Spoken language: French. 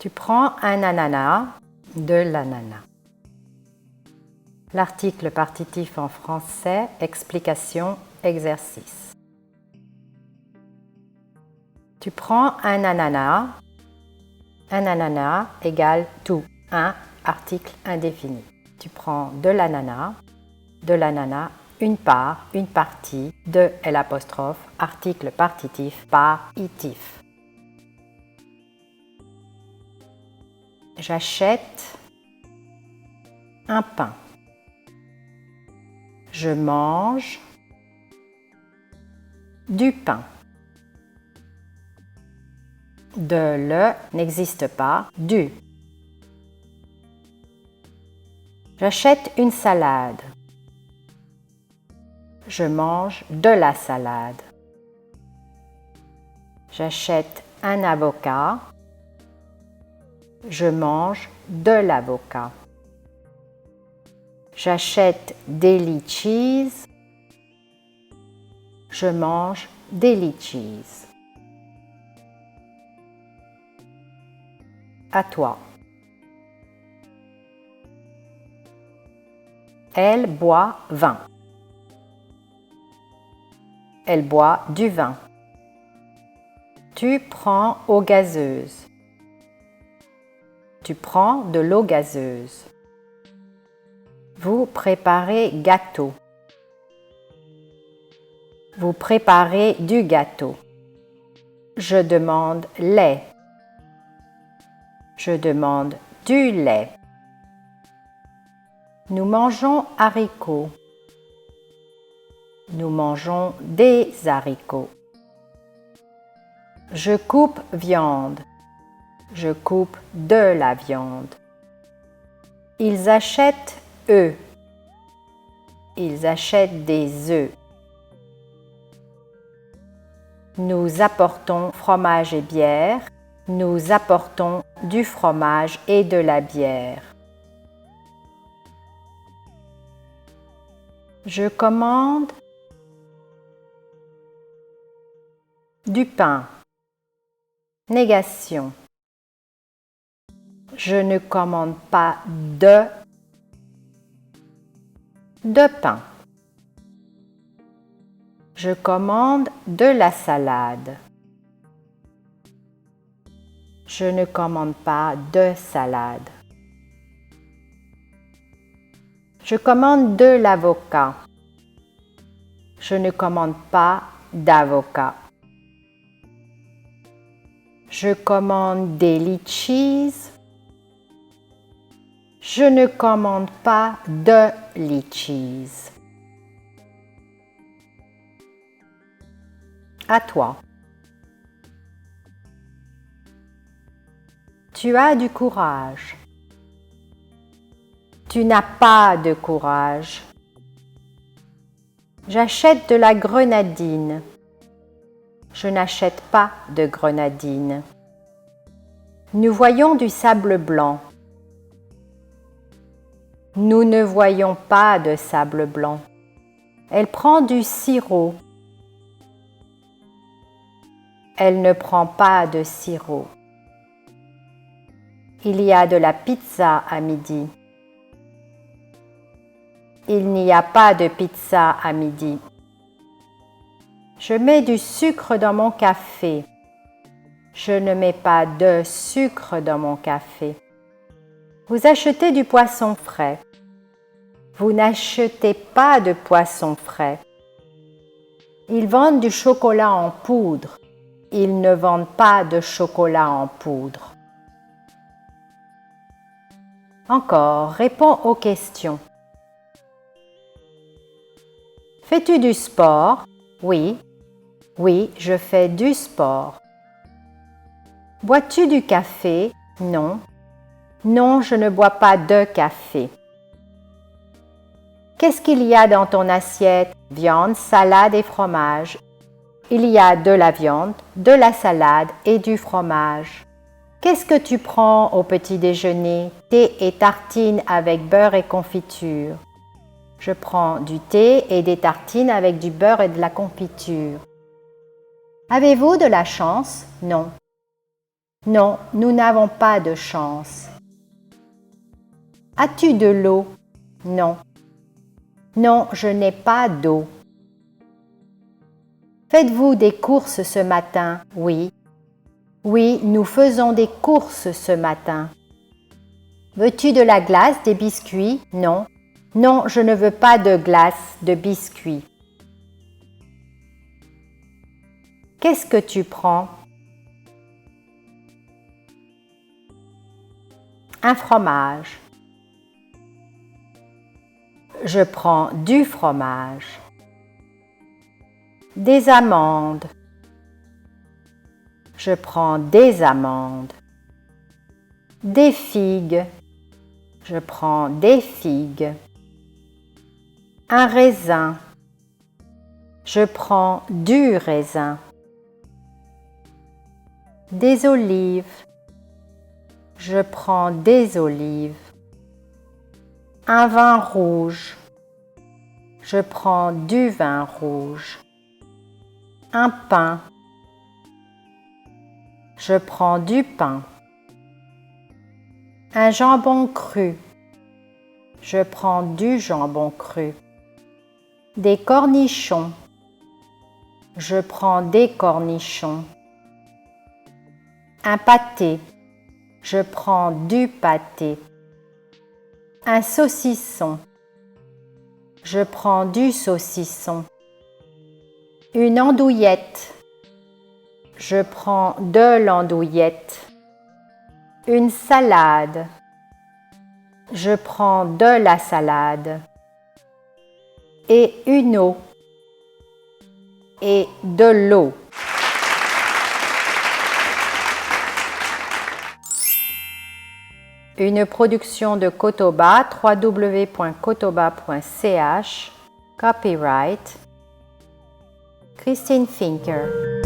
Tu prends un ananas, de l'ananas. L'article partitif en français, explication, exercice. Tu prends un ananas égale tout, un article indéfini. Tu prends de l'ananas, une part, une partie, de L', article partitif par itif. J'achète un pain. Je mange du pain. De le n'existe pas, du. J'achète une salade. Je mange de la salade. J'achète un avocat. Je mange de l'avocat. J'achète des litchis. Je mange des litchis. À toi. Elle boit vin. Elle boit du vin. Tu prends eau gazeuse. Tu prends de l'eau gazeuse. Vous préparez gâteau. Vous préparez du gâteau. Je demande lait. Je demande du lait. Nous mangeons haricots. Nous mangeons des haricots. Je coupe viande. Je coupe de la viande. Ils achètent œufs. Ils achètent des œufs. Nous apportons fromage et bière. Nous apportons du fromage et de la bière. Je commande du pain. Négation. Je ne commande pas de pain. Je commande de la salade. Je ne commande pas de salade. Je commande de l'avocat. Je ne commande pas d'avocat. Je commande des litchis. Je ne commande pas de litchis. À toi. Tu as du courage. Tu n'as pas de courage. J'achète de la grenadine. Je n'achète pas de grenadine. Nous voyons du sable blanc. Nous ne voyons pas de sable blanc. Elle prend du sirop. Elle ne prend pas de sirop. Il y a de la pizza à midi. Il n'y a pas de pizza à midi. Je mets du sucre dans mon café. Je ne mets pas de sucre dans mon café. Vous achetez du poisson frais. Vous n'achetez pas de poisson frais. Ils vendent du chocolat en poudre. Ils ne vendent pas de chocolat en poudre. Encore, réponds aux questions. Fais-tu du sport? Oui. Oui, je fais du sport. Bois-tu du café? Non. Non, je ne bois pas de café. Qu'est-ce qu'il y a dans ton assiette? Viande, salade et fromage. Il y a de la viande, de la salade et du fromage. Qu'est-ce que tu prends au petit déjeuner? Thé et tartines avec beurre et confiture. Je prends du thé et des tartines avec du beurre et de la confiture. Avez-vous de la chance? Non. Non, nous n'avons pas de chance. As-tu de l'eau? Non. Non, je n'ai pas d'eau. Faites-vous des courses ce matin? Oui. Oui, nous faisons des courses ce matin. Veux-tu de la glace, des biscuits? Non. Non, je ne veux pas de glace, de biscuits. Qu'est-ce que tu prends? Un fromage. Je prends du fromage. Des amandes. Je prends des amandes. Des figues. Je prends des figues. Un raisin. Je prends du raisin. Des olives. Je prends des olives. Un vin rouge. Je prends du vin rouge. Un pain. Je prends du pain. Un jambon cru. Je prends du jambon cru. Des cornichons. Je prends des cornichons. Un pâté. Je prends du pâté. Un saucisson. Je prends du saucisson. Une andouillette. Je prends de l'andouillette. Une salade. Je prends de la salade. Et une eau. Et de l'eau. Une production de Kotoba, www.kotoba.ch, copyright Christine Finker.